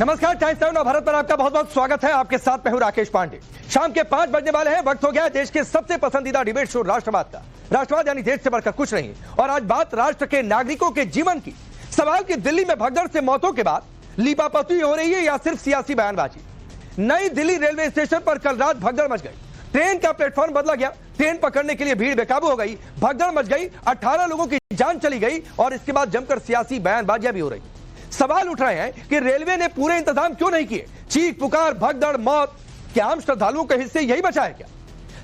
नमस्कार, times now Navbharat पर आपका बहुत बहुत स्वागत है। आपके साथ मैं हूं राकेश पांडे। शाम के 5 बजने वाले हैं। वक्त हो गया देश के सबसे पसंदीदा डिबेट शो राष्ट्रवाद का। राष्ट्रवाद यानी देश से बढ़कर कुछ नहीं। और आज बात राष्ट्र के नागरिकों के जीवन की। सवाल की दिल्ली में भगदड़ से मौतों के बाद लीपापोती हो रही है या सिर्फ सियासी बयानबाजी। नई दिल्ली रेलवे स्टेशन पर कल रात भगदड़ मच गई। ट्रेन का प्लेटफॉर्म बदला गया। ट्रेन पकड़ने के लिए भीड़ बेकाबू हो गई। भगदड़ मच गई। 18 लोगों की जान चली गई और इसके बाद जमकर सियासी बयानबाजियां भी हो रही। सवाल उठ रहे हैं कि रेलवे ने पूरे इंतजाम क्यों नहीं किए। चीख पुकार, भगदड़, मौत, क्या आम श्रद्धालुओं के हिस्से यही बचा है क्या?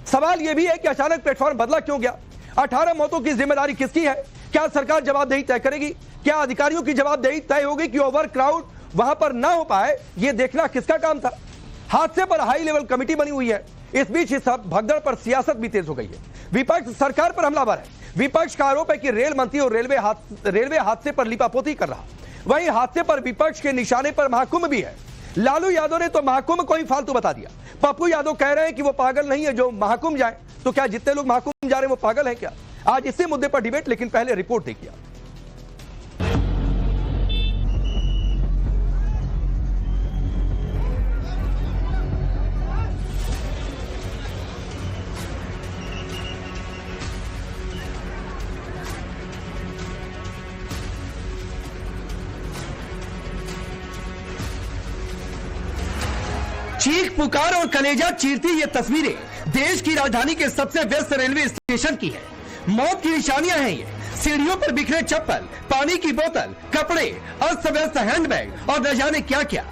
सवाल यह भी है कि अचानक प्लेटफॉर्म बदला क्यों गया। 18 मौतों की जिम्मेदारी किसकी है? क्या सरकार जवाबदेही तय करेगी? क्या अधिकारियों की जवाबदेही तय होगी कि ओवर क्राउड वहां पर ना हो पाए? यह देखना किसका काम था? हादसे पर हाई लेवल कमेटी बनी हुई है। इस बीच इस भगदड़ पर सियासत भी तेज हो गई है। विपक्ष सरकार पर हमलावर है। विपक्ष का आरोप है कि रेल मंत्री और रेलवे हादसे पर लीपापोती कर रहा। वहीं हादसे पर विपक्ष के निशाने पर महाकुंभ भी है। लालू यादव ने तो महाकुंभ को ही फालतू बता दिया। पप्पू यादव कह रहे हैं कि वो पागल नहीं है जो महाकुंभ जाए। तो क्या जितने लोग महाकुंभ जा रहे हैं वो पागल हैं क्या? आज इसी मुद्दे पर डिबेट, लेकिन पहले रिपोर्ट देखिए। चीख पुकार और कलेजा चीरती ये तस्वीरें देश की राजधानी के सबसे व्यस्त रेलवे स्टेशन की है। मौत की निशानियां हैं ये। सीढ़ियों पर बिखरे चप्पल, पानी की बोतल, कपड़े, अस्त व्यस्त हैंडबैग और न जाने क्या क्या।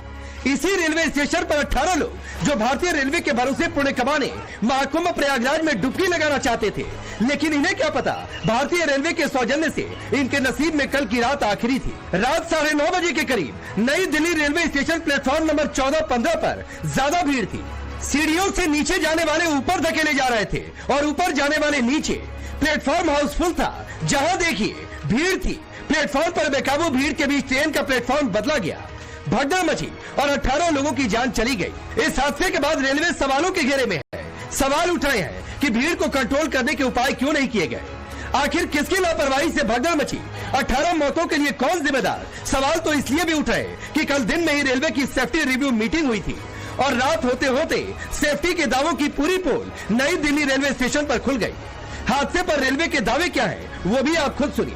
इसी रेलवे स्टेशन पर 18 लोग जो भारतीय रेलवे के भरोसे पुण्य कमाने महाकुंभ प्रयागराज में डुबकी लगाना चाहते थे, लेकिन इन्हें क्या पता भारतीय रेलवे के सौजन्य से इनके नसीब में कल की रात आखिरी थी। रात 9:30 बजे के करीब नई Delhi railway station platform number 14-15 पर ज्यादा भीड़ थी। सीढ़ियों से नीचे जाने वाले ऊपर धकेले जा रहे थे और ऊपर जाने वाले नीचे। प्लेटफॉर्म हाउसफुल था। जहां देखिए भीड़ थी। प्लेटफॉर्म पर बेकाबू भीड़ के बीच ट्रेन का प्लेटफॉर्म बदला गया। भगदड़ मची और 18 लोगों की जान चली गई। इस हादसे के बाद रेलवे सवालों के घेरे में है। सवाल उठ रहे हैं कि भीड़ को कंट्रोल करने के उपाय क्यों नहीं किए गए। आखिर किसकी लापरवाही से भगदड़ मची? 18 मौतों के लिए कौन जिम्मेदार? सवाल तो इसलिए भी उठ रहे कि कल दिन में ही रेलवे की सेफ्टी रिव्यू मीटिंग हुई थी और रात होते होते सेफ्टी के दावों की पूरी पोल नई दिल्ली रेलवे स्टेशन पर खुल गई। हादसे पर रेलवे के दावे क्या है वो भी आप खुद सुनिए।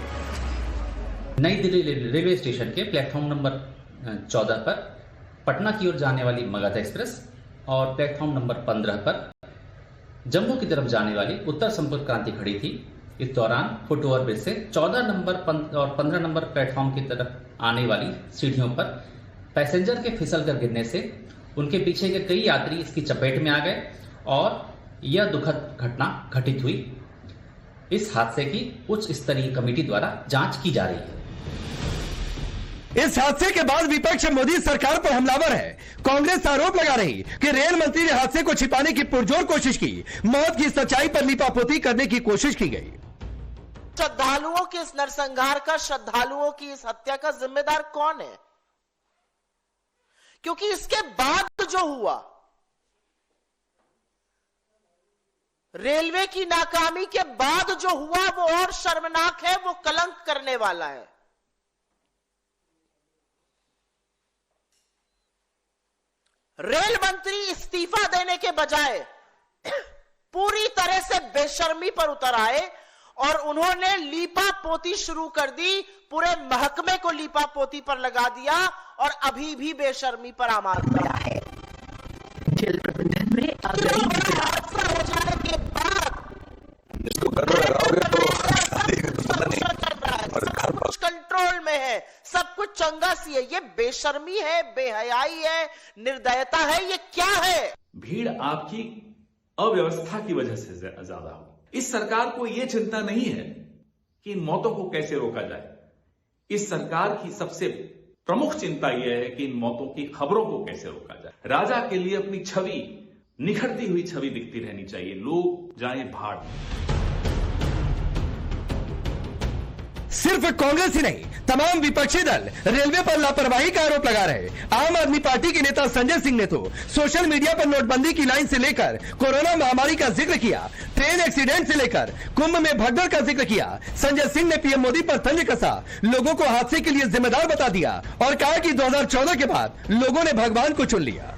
नई दिल्ली रेलवे स्टेशन के प्लेटफॉर्म नंबर 14 पर पटना की ओर जाने वाली मगध एक्सप्रेस और प्लेटफॉर्म नंबर 15 पर जम्मू की तरफ जाने वाली उत्तर संपर्क क्रांति खड़ी थी। इस दौरान फुट ओवर ब्रिज से 14 नंबर और 15 नंबर प्लेटफॉर्म की तरफ आने वाली सीढ़ियों पर पैसेंजर के फिसल कर गिरने से उनके पीछे के कई यात्री इसकी चपेट में आ गए और यह दुखद घटना घटित हुई। इस हादसे की उच्च स्तरीय कमेटी द्वारा जांच की जा रही है। इस हादसे के बाद विपक्ष मोदी सरकार पर हमलावर है। कांग्रेस आरोप लगा रही कि रेल मंत्री ने हादसे को छिपाने की पुरजोर कोशिश की। मौत की सच्चाई पर लीपापोती करने की कोशिश की गई। श्रद्धालुओं के इस नरसंहार का, श्रद्धालुओं की इस हत्या का जिम्मेदार कौन है? क्योंकि इसके बाद जो हुआ, रेलवे की नाकामी के बाद जो हुआ वो और शर्मनाक है, वो कलंक करने वाला है। रेल मंत्री इस्तीफा देने के बजाय पूरी तरह से बेशर्मी पर उतर आए और उन्होंने लीपापोती शुरू कर दी। पूरे महकमे को लीपापोती पर लगा दिया और अभी भी बेशर्मी पर आमाद पड़ा है। जल प्रबंधन में हादसा हो जाने के बाद इसको घर में लगाओगे तो कुछ कंट्रोल में है, सब कुछ चंगा सी है। ये बेशर्मी है, बेहयाई है, निर्दयता है, ये क्या है? भीड़ आपकी अव्यवस्था की वजह से ज्यादा हो। इस सरकार को यह चिंता नहीं है कि इन मौतों को कैसे रोका जाए। इस सरकार की सबसे प्रमुख चिंता यह है कि इन मौतों की खबरों को कैसे रोका जाए। राजा के लिए अपनी छवि, निखरती हुई छवि दिखती रहनी चाहिए। लोग जाएं भाड़। सिर्फ कांग्रेस ही नहीं, तमाम विपक्षी दल रेलवे पर लापरवाही का आरोप लगा रहे। आम आदमी पार्टी के नेता संजय सिंह ने तो सोशल मीडिया पर नोटबंदी की लाइन से लेकर कोरोना महामारी का जिक्र किया, ट्रेन एक्सीडेंट से लेकर कुंभ में भगदड़ का जिक्र किया। संजय सिंह ने पीएम मोदी पर तंज कसा, लोगों को हादसे के लिए जिम्मेदार बता दिया और कहा कि 2014 के बाद लोगों ने भगवान को चुन लिया।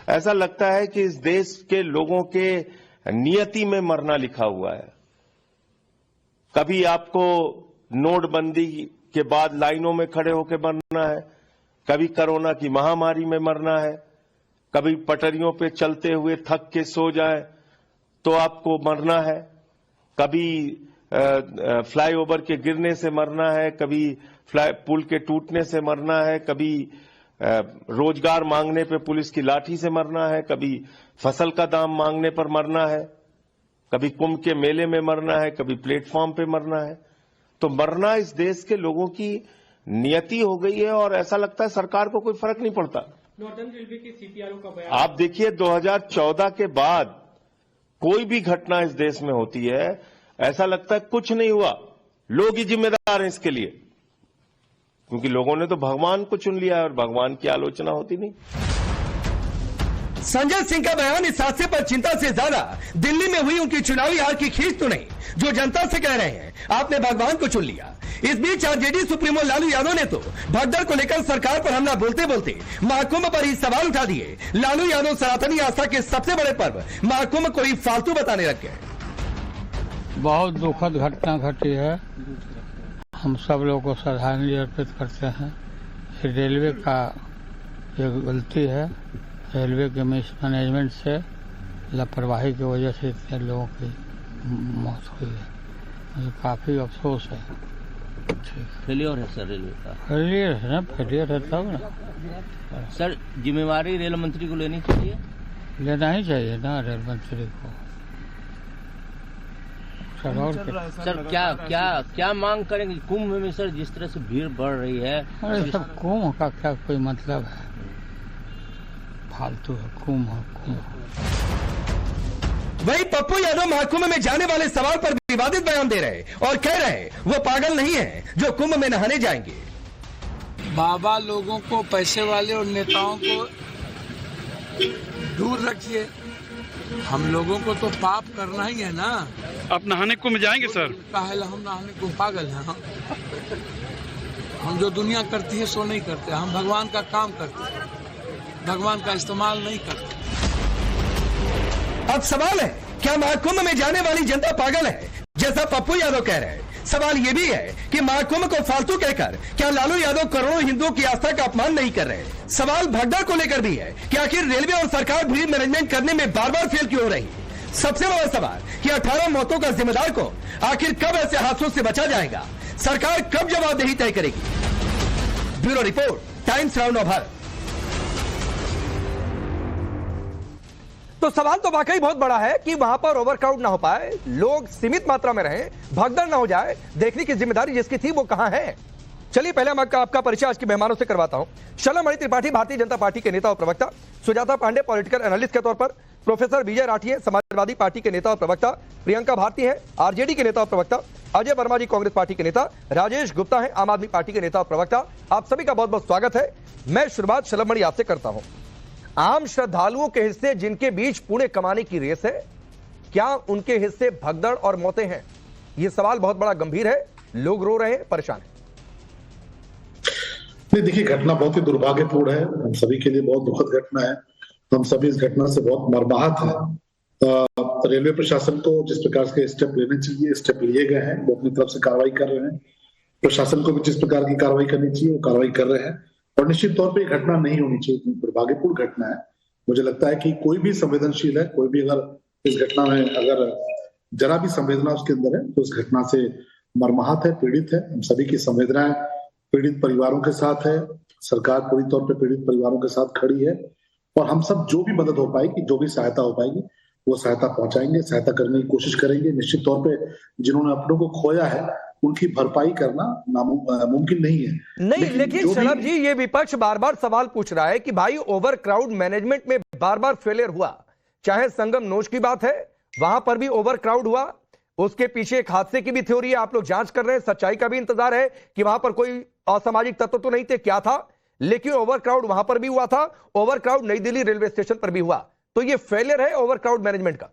ऐसा लगता है कि इस देश के लोगों के नियति में मरना लिखा हुआ है। कभी आपको नोटबंदी के बाद लाइनों में खड़े होकर मरना है, कभी कोरोना की महामारी में मरना है, कभी पटरियों पे चलते हुए थक के सो जाए तो आपको मरना है, कभी फ्लाईओवर के गिरने से मरना है, कभी पुल के टूटने से मरना है, कभी रोजगार मांगने पे पुलिस की लाठी से मरना है, कभी फसल का दाम मांगने पर मरना है, कभी कुंभ के मेले में मरना है, कभी प्लेटफॉर्म पे मरना है। तो मरना इस देश के लोगों की नियति हो गई है और ऐसा लगता है सरकार को कोई फर्क नहीं पड़ता। नॉर्दर्न रेलवे के सीपीआरओ का बयान आप देखिए 2014 के बाद कोई भी घटना इस देश में होती है, ऐसा लगता है कुछ नहीं हुआ, लोग ही जिम्मेदार हैं इसके लिए, क्योंकि लोगों ने तो भगवान को चुन लिया और भगवान की आलोचना होती नहीं। संजय सिंह का बयान इस हादसे पर चिंता से ज्यादा दिल्ली में हुई उनकी चुनावी हार की खींच तो नहीं, जो जनता से कह रहे हैं आपने भगवान को चुन लिया। इस बीच आरजेडी सुप्रीमो लालू यादव ने तो भगदड़ को लेकर सरकार पर हमला बोलते बोलते महाकुंभ पर ही सवाल उठा दिए। लालू यादव सनातनी आस्था के सबसे बड़े पर्व महाकुंभ को ही फालतू बताने लग गए। बहुत दुखद घटना घटी है, हम सब लोगों को श्रद्धांजलि अर्पित करते हैं। रेलवे का ये गलती है, रेलवे के मैनेजमेंट से लापरवाही की वजह से इतने लोगों की मौत हुई है, मुझे काफ़ी अफसोस है। फेलियर है सर रेलवे का। फेलियर है ना, फेलियर है तब ना सर, जिम्मेवारी रेल मंत्री को लेनी चाहिए। लेना ही चाहिए ना रेल मंत्री को। सर क्या मांग करेंगे कुंभ में सर, जिस तरह से भीड़ बढ़ रही है? अरे सब कुंभ का क्या कोई मतलब है, फालतू है कुंभ। वही पप्पू यादव महाकुंभ में जाने वाले सवाल पर विवादित बयान दे रहे और कह रहे वो पागल नहीं है जो कुंभ में नहाने जाएंगे। बाबा लोगों को, पैसे वाले और नेताओं को दूर रखिए, हम लोगों को तो पाप करना ही है ना। आप नहाने कुंभ जाएंगे सर? काहे हम नहाने को पागल हैं? हम जो दुनिया करती है सो नहीं करते, हम भगवान का काम करते हैं, भगवान का इस्तेमाल नहीं करते। अब सवाल है, क्या महाकुंभ में जाने वाली जनता पागल है जैसा पप्पू यादव कह रहे हैं? सवाल ये भी है कि महाकुंभ को फालतू कहकर क्या लालू यादव करोड़ों हिंदुओं की आस्था का अपमान नहीं कर रहे? सवाल भगदड़ को लेकर भी है कि आखिर रेलवे और सरकार भीड़ मैनेजमेंट करने में बार बार फेल क्यों हो रही? सबसे बड़ा सवाल कि 18 मौतों का जिम्मेदार को आखिर कब ऐसे हादसों से बचा जाएगा? सरकार कब जवाबदेही तय करेगी? Bureau report, times now Bharat. तो सवाल तो वाकई बहुत बड़ा है कि वहां पर ओवरक्राउड ना हो पाए, लोग सीमित मात्रा में रहें, भगदड़ ना हो जाए, देखने की जिम्मेदारी जिसकी थी वो कहां है? चलिए पहले मैं आपका परिचय आज के मेहमानों से करवाता हूं। शलमणि त्रिपाठी भारतीय जनता पार्टी के नेता और प्रवक्ता, सुजाता पांडे पॉलिटिकल एनालिस्ट के तौर पर, प्रोफेसर विजय राठिए समाजवादी पार्टी के नेता और प्रवक्ता, प्रियंका भारती है आरजेडी के नेता और प्रवक्ता, अजय वर्मा जी कांग्रेस पार्टी के नेता, राजेश गुप्ता है आम आदमी पार्टी के नेता और प्रवक्ता। आप सभी का बहुत बहुत स्वागत है। मैं शुरुआत शलमणि आपसे करता हूं। आम श्रद्धालुओं के हिस्से जिनके बीच पुण्य कमाने की रेस है, क्या उनके हिस्से भगदड़ और मौतें हैं? यह सवाल बहुत बड़ा गंभीर है, लोग रो रहे हैं, परेशान हैं। नहीं, देखिए घटना बहुत ही दुर्भाग्यपूर्ण है, हम सभी के लिए बहुत दुखद घटना है, हम सभी इस घटना से बहुत मर्माहत हैं। रेलवे प्रशासन को जिस प्रकार के स्टेप लेने चाहिए स्टेप लिए गए हैं, वो अपनी तरफ से कार्रवाई कर रहे हैं। प्रशासन को भी जिस प्रकार की कार्रवाई करनी चाहिए वो कार्रवाई कर रहे हैं और निश्चित तौर पे घटना नहीं होनी चाहिए, दुर्भाग्यपूर्ण घटना है। मुझे लगता है कि कोई भी संवेदनशील है, कोई भी अगर इस घटना में अगर जरा भी संवेदना उसके अंदर है तो उस घटना से मर्माहत है, पीड़ित है। हम सभी की संवेदनाएं पीड़ित परिवारों के साथ है, सरकार पूरी तौर पे पीड़ित परिवारों के साथ खड़ी है और हम सब जो भी मदद हो पाएगी, जो भी सहायता हो पाएगी वो सहायता पहुंचाएंगे, सहायता करने की कोशिश करेंगे। निश्चित तौर पे जिन्होंने अपनों को खोया है उनकी भरपाई करना मुमकिन नहीं है। नहीं, लेकिन शलभ जी, ये विपक्ष बार बार सवाल पूछ रहा है कि भाई ओवर क्राउड मैनेजमेंट में बार बार फेलियर हुआ, चाहे संगम नोच की बात है, वहां पर भी ओवर क्राउड हुआ, उसके पीछे एक हादसे की भी थ्योरी है, आप लोग जांच कर रहे हैं, सच्चाई का भी इंतजार है कि वहां पर कोई असामाजिक तत्व तो नहीं थे, क्या था, लेकिन ओवरक्राउड वहां पर भी हुआ था, ओवरक्राउड नई दिल्ली रेलवे स्टेशन पर भी हुआ। तो ये फेलियर है ओवरक्राउड मैनेजमेंट का।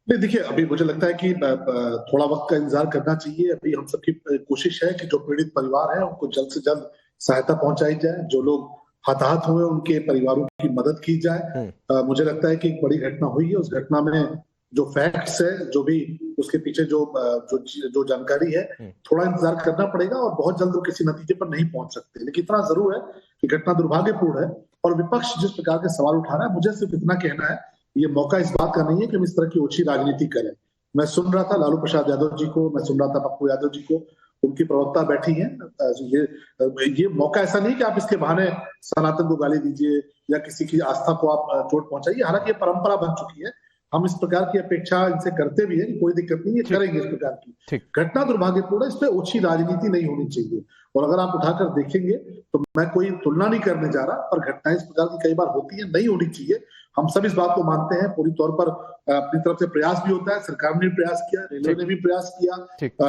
नहीं, देखिए, अभी मुझे लगता है कि थोड़ा वक्त का इंतजार करना चाहिए। अभी हम सबकी कोशिश है कि जो पीड़ित परिवार है उनको जल्द से जल्द सहायता पहुंचाई जाए, जो लोग हताहत हुए उनके परिवारों की मदद की जाए। मुझे लगता है कि एक बड़ी घटना हुई है, उस घटना में जो फैक्ट्स है, जो भी उसके पीछे जो जानकारी है, थोड़ा इंतजार करना पड़ेगा और बहुत जल्द वो किसी नतीजे पर नहीं पहुंच सकते। लेकिन इतना जरूर है कि घटना दुर्भाग्यपूर्ण है और विपक्ष जिस प्रकार के सवाल उठा रहा है, मुझे सिर्फ इतना कहना है, ये मौका इस बात का नहीं है कि हम इस तरह की ओछी राजनीति करें। मैं सुन रहा था लालू प्रसाद यादव जी को, मैं सुन रहा था पप्पू यादव जी को, उनकी प्रवक्ता बैठी हैं। ये मौका ऐसा नहीं कि आप इसके बहाने सनातन को गाली दीजिए या किसी की आस्था को आप चोट पहुंचाइए। हालांकि ये परंपरा बन चुकी है, हम इस प्रकार की अपेक्षा इनसे करते भी हैं, कोई दिक्कत नहीं है, करेंगे इस प्रकार की। घटना दुर्भाग्यपूर्ण है, इस पे ओछी राजनीति नहीं होनी चाहिए। और अगर आप उठाकर देखेंगे तो मैं कोई तुलना नहीं करने जा रहा, पर घटनाएं इस प्रकार की कई बार होती है, नहीं होनी चाहिए। हम सब इस बात को मानते हैं, पूरी तौर पर अपनी तरफ से प्रयास भी होता है, सरकार ने भी प्रयास किया, रेलवे ने भी प्रयास किया,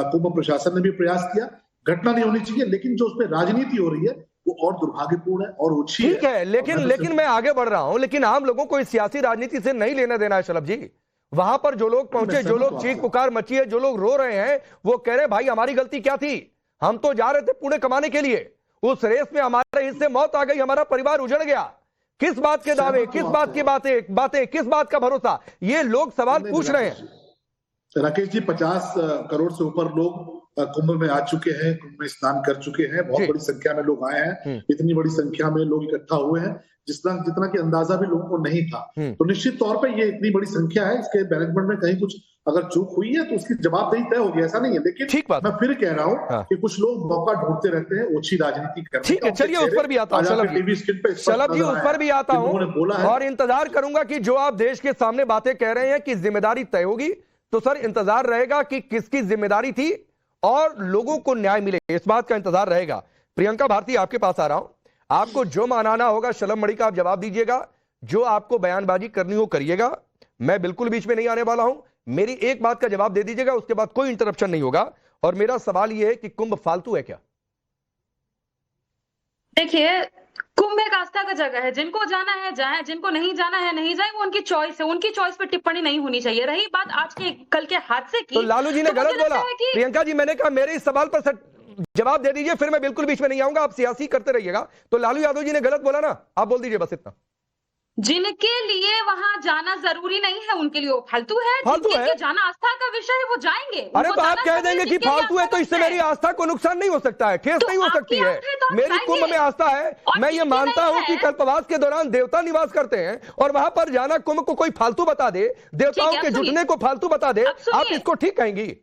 कुंभ प्रशासन ने भी प्रयास किया। घटना नहीं होनी चाहिए, लेकिन जो उसमें राजनीति हो रही है वो और दुर्भाग्यपूर्ण है और ओछी है। ठीक है, लेकिन मैं आगे बढ़ रहा हूं, लेकिन आम लोगों को इस सियासी राजनीति से नहीं लेना देना है शलभ जी। वहां पर जो लोग पहुंचे, जो लोग चीख पुकार मची है, जो लोग रो रहे हैं, वो कह रहे भाई हमारी गलती क्या थी, हम तो जा रहे थे पुणे कमाने के लिए, उस रेस में हमारे हिस्से मौत आ गई, हमारा परिवार उजड़ गया। किस बात के दावे, किस बात की बातें, किस बात का भरोसा, ये लोग सवाल पूछ रहे हैं। राकेश जी, 50 करोड़ से ऊपर लोग कुंभ में आ चुके हैं, कुंभ में स्नान कर चुके हैं, बहुत बड़ी संख्या में लोग आए हैं, इतनी बड़ी संख्या में लोग इकट्ठा हुए हैं जितना कि अंदाजा भी लोगों को नहीं था। तो निश्चित तौर पे ये इतनी बड़ी संख्या है, इसके मैनेजमेंट में कहीं कुछ अगर चूक हुई है तो उसकी जवाबदेही तय होगी, ऐसा नहीं है। लेकिन मैं फिर कह रहा हूँ कि कुछ लोग मौका ढूंढते रहते हैं ओछी राजनीति करने। ठीक है, चलिए उस पर भी आता हूँ शलभ जी, उस पर भी आता हूँ और इंतजार करूंगा कि जो आप देश के सामने बातें कह रहे हैं कि जिम्मेदारी तय होगी, तो सर इंतजार रहेगा कि किसकी जिम्मेदारी थी और लोगों को न्याय मिले, इस बात का इंतजार रहेगा। प्रियंका भारती, आपके पास आ रहा हूं, आपको जो मानाना होगा शलभ मणि का आप जवाब दीजिएगा, जो आपको बयानबाजी करनी हो करिएगा, मैं बिल्कुल बीच में नहीं आने वाला हूं। मेरी एक बात का जवाब दे दीजिएगा, उसके बाद कोई इंटरप्शन नहीं होगा। और मेरा सवाल यह है कि कुंभ फालतू है क्या? देखिए, कुंभ एक आस्था का जगह है, जिनको जाना है जाए, जिनको नहीं जाना है नहीं जाए, वो उनकी चॉइस है, उनकी चॉइस पर टिप्पणी नहीं होनी चाहिए। रही बात आज के कल के हादसे की, तो लालू जी ने गलत बोला। प्रियंका जी, मैंने कहा मेरे इस सवाल पर जवाब दे दीजिए, फिर मैं बिल्कुल बीच में नहीं आऊंगा, आप सियासी करते रहिएगा। तो लालू यादव जी ने गलत बोला ना, आप बोल दीजिए बस इतना। जिनके लिए वहां जाना जरूरी नहीं है उनके लिए वो फालतू है, जिनके जाना आस्था का विषय है वो जाएंगे। अरे तो आप कह देंगे कि फालतू है तो इससे मेरी आस्था को नुकसान नहीं हो सकता है, ठेस नहीं हो सकती है। मेरी कुंभ में आस्था है, मैं ये मानता हूं कि कल्पवास के दौरान देवता निवास करते हैं और वहां पर जाना कुंभ को कोई फालतू बता दे, देवताओं के जुटने को फालतू बता दे, आप इसको ठीक कहेंगी?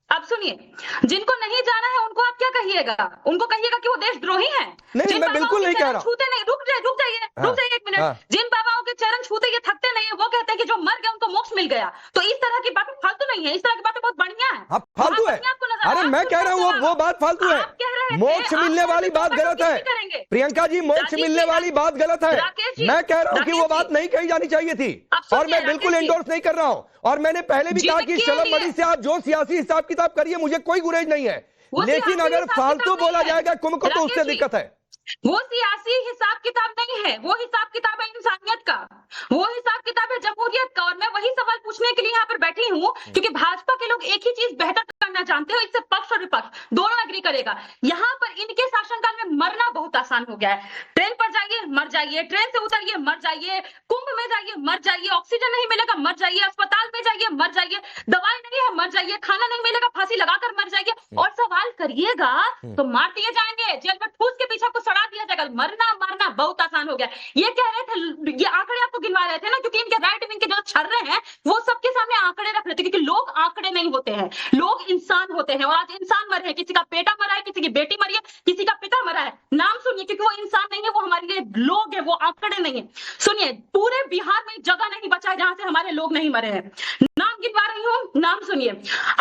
अब सुनिए, जिनको नहीं जाना है उनको आप क्या कहिएगा? उनको कहिएगा कि वो देशद्रोही हैं। नहीं, मैं बिल्कुल नहीं कह रहा। छूते नहीं, रुक जाइए एक मिनट। जिन बाबाओं के चरण छूते ये थकते नहीं है, वो कहते हैं कि जो मर गया उनको मोक्ष मिल गया। तो इस तरह की बातें फालतू नहीं है, इस तरह की बातें बहुत बढ़िया है। फालतू है? अरे मैं कह रहा हूँ वो बात फालतू है, मोक्ष मिलने वाली बात गलत है। प्रियंका जी, मोक्ष मिलने वाली बात गलत है। मैं कह रहा हूँ कि वो बात नहीं कही जानी चाहिए थी और मैं बिल्कुल एंडोर्स नहीं कर रहा हूँ। और मैंने पहले भी कहा कि शलभ मणि से आप जो सियासी हिसाब किताब करिए, मुझे कोई गुरेज नहीं है, लेकिन अगर फालतू बोला जाएगा कुंभ को तो उससे दिक्कत है। वो सियासी हिसाब किताब नहीं है, वो हिसाब किताब है इंसानियत का, वो हिसाब किताब है जमहूरियत का। और मैं वही सवाल पूछने के लिए यहाँ पर बैठी हूँ, क्योंकि भाजपा के लोग एक ही चीज बेहतर करना जानते हो, इससे पक्ष और विपक्ष दोनों एग्री करेगा। यहाँ पर इनके शासनकाल में मरना बहुत आसान हो गया है। ट्रेन पर जाइए मर जाइए, ट्रेन से उतरिए मर जाइए, कुंभ में जाइए मर जाइए, ऑक्सीजन नहीं मिलेगा मर जाइए, अस्पताल में जाइए मर जाइए, दवाई नहीं है मर जाइए, खाना नहीं मिलेगा फांसी लगाकर मर जाइए। और सवाल करिएगा तो मार दिए जाएंगे, जेल में ठूस के पीछे को सड़ा दिया जाएगा। मरना मारना बहुत आसान हो गया। ये कह रहे थे, ये आंकड़े आपको गिनवा रहे थे ना, क्योंकि इनके राइट विंग के जो छर्रे हैं वो सबके सामने आंकड़े रख रहे थे, क्योंकि लोग आंकड़े नहीं होते हैं, लोग इंसान होते हैं। और आज इंसान मरे हैं, किसी का बेटा मरा है, किसी की बेटी मरी है, किसी का पिता मरा है, नाम सुनिए, क्योंकि वो इंसान नहीं है, वो हमारे लिए लोग है, वो आंकड़े नहीं है। सुनिए, पूरे बिहार में जगह नहीं बचा है जहां से हमारे लोग नहीं मरे हैं। नाम गिनवा रही हूँ, नाम सुनिए।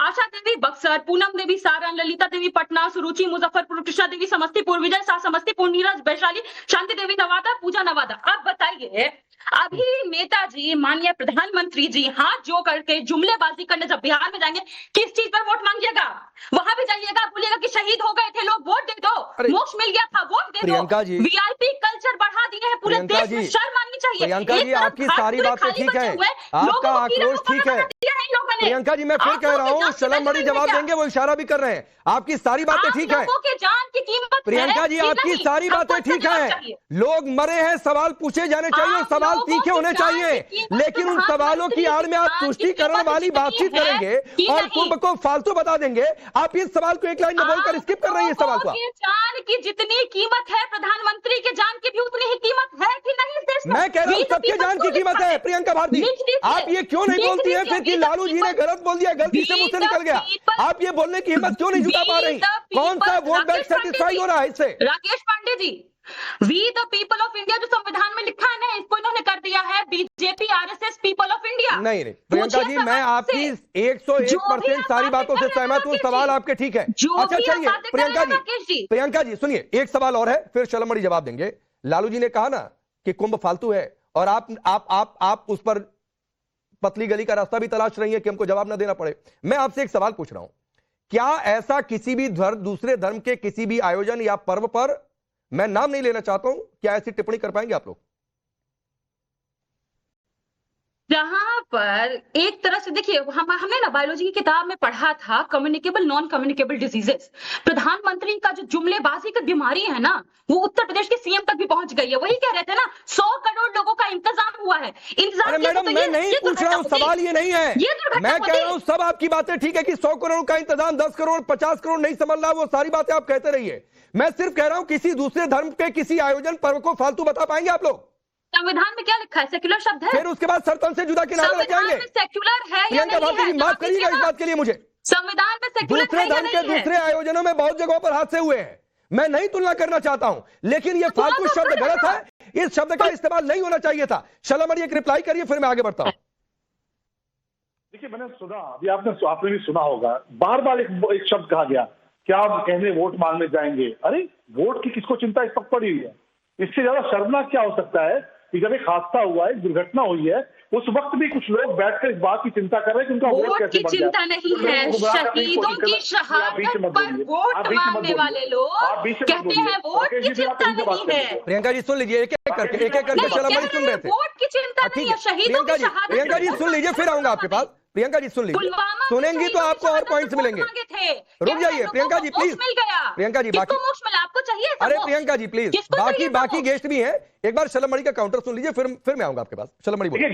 आशा देवी बक्सर, पूनम देवी सारण, ललिता देवी पटना, सुरुचि मुजफ्फरपुर, कृष्णा देवी समस्तीपुर, विजय शाह समस्तीपुर, नीरज वैशाली, शांति देवी नवादा, पूजा नवादा। अब बताइए अभी नेताजी माननीय प्रधानमंत्री जी हाथ जो करके जुमलेबाजी करने जब बिहार में जाएंगे, किस चीज पर वोट मांगिएगा? वहां भी जाइएगा, बोलिएगा कि शहीद हो गए थे लोग, वोट दे दो, मोक्ष मिल गया था, वोट दे दो। प्रियंका जी, वीआईपी कल्चर बढ़ा दिए हैं पूरे देश में, शर्म आनी चाहिए। प्रियंका जी, आपकी सारी बातें ठीक है, आपका आक्रोश ठीक है। प्रियंका जी, मैं फिर कह रहा हूँ, शलम बड़ी जवाब देंगे, वो इशारा भी कर रहे हैं। आपकी सारी बातें ठीक है जान की कीमत। प्रियंका जी, आपकी सारी बातें ठीक है। लोग मरे हैं, सवाल पूछे जाने चाहिए और सवाल तीखे होने चाहिए, लेकिन उन सवालों की आड़ में आप तुष्टीकरण वाली बातचीत करेंगे और कुंभ को फालतू बता देंगे। आप इस सवाल को एक लाइन में बोलकर स्किप कर रही है। सवाल को जान की जितनी कीमत है, प्रधानमंत्री के जान की भी उतनी ही कीमत है कि नहीं इस देश में? मैं कह रहा हूँ सबके जान की कीमत है। प्रियंका भारती, आप ये क्यों नहीं बोलती है फिर कि लालू जी ने गलत बोल दिया, गलती से मुझसे निकल गया? आप ये बोलने की हिम्मत क्यों नहीं जुटा पा रही? कौन सा वोट बैंक सेटिस्फाई हो रहा है इससे? Rakesh Pandey ji, we the people of India जो संविधान में लिखा है ना, इसको इन्होंने कर दिया है BJP RSS people of India. नहीं प्रियंका जी, मैं आपकी 101% सारी बातों से सहमत हूँ। सवाल आपके ठीक है। अच्छा चलिए प्रियंका जी सुनिए, एक सवाल और है, फिर शलमड़ी जवाब देंगे। लालू जी ने कहा ना कि कुंभ फालतू है और आप उस पर पतली गली का रास्ता भी तलाश रही है कि हमको जवाब ना देना पड़े। मैं आपसे एक सवाल पूछ रहा हूं, क्या ऐसा किसी भी दूसरे धर्म के किसी भी आयोजन या पर्व पर, मैं नाम नहीं लेना चाहता हूं, क्या ऐसी टिप्पणी कर पाएंगे आप लोग? जहां पर एक तरह से देखिए, हमने ना बायोलॉजी की किताब में पढ़ा था कम्युनिकेबल नॉन कम्युनिकेबल डिजीजेस। प्रधानमंत्री का जो जुमलेबाजी की बीमारी है ना, वो उत्तर प्रदेश के सीएम तक भी पहुंच गई है। वही कह रहे थे ना, 100 करोड़ लोगों का इंतजाम हुआ है। इंतजाम मैडम मैं नहीं पूछ रहा हूं, सवाल ये नहीं है। मैं कह रहा हूं सब आपकी बातें ठीक है कि 100 करोड़ का इंतजाम, 10 करोड़ 50 करोड़ नहीं समझ रहा, वो सारी बातें आप कहते रहिए। मैं सिर्फ कह रहा हूं किसी दूसरे धर्म के किसी आयोजन पर्व को फालतू बता पाएंगे आप लोग? संविधान में क्या लिखा है? सेक्युलर शब्द है। फिर उसके बाद सरपंच से जुदा किनारे लग जाएंगे। सेक्युलर है या नहीं है? माफ करिएगा इस बात के लिए मुझे। संविधान में सेक्युलर दूसरे धर्म के दूसरे आयोजनों में बहुत जगहों पर हादसे हुए हैं, मैं नहीं तुलना करना चाहता हूं, लेकिन ये फालतू शब्द गलत है, इस शब्द का इस्तेमाल नहीं होना चाहिए था। शलमड़ी एक रिप्लाई करिए, फिर मैं आगे बढ़ता हूं। देखिए, मैंने सुना, अभी आपने भी सुना होगा, बार बार एक शब्द कहा गया, क्या आप कहने वोट मांगने जाएंगे? अरे वोट की किसको चिंता इस वक्त पड़ी हुई है? इससे ज्यादा शर्मनाक क्या हो सकता है कि जब एक हादसा हुआ है, दुर्घटना हुई है, उस वक्त भी कुछ लोग बैठकर इस बात की चिंता कर रहे हैं कि उनका वोट कैसे बढ़ जाए। चिंता नहीं है, शहीदों की शहादत पर वोट मांगने वाले लोग कहते हैं वोट की चिंता नहीं है। प्रियंका जी सुन लीजिए, एक एक करके शलमड़ी सुन रहे थे। वोट की चिंता नहीं है, शहीदों की शहादत। प्रियंका जी सुन लीजिए, फिर आऊंगा आपके पास। प्रियंका जी सुन लीजिए, सुनेंगी तो आपको और पॉइंट्स मिलेंगे। रुक जाइए प्रियंका जी प्लीज। प्रियंका जी बाकी आपको चाहिए? अरे प्रियंका जी प्लीज, बाकी गेस्ट भी हैं, एक बार शलमड़ी का काउंटर सुन लीजिए, फिर मैं आऊंगा आपके पास। शलमड़ी बोलिए।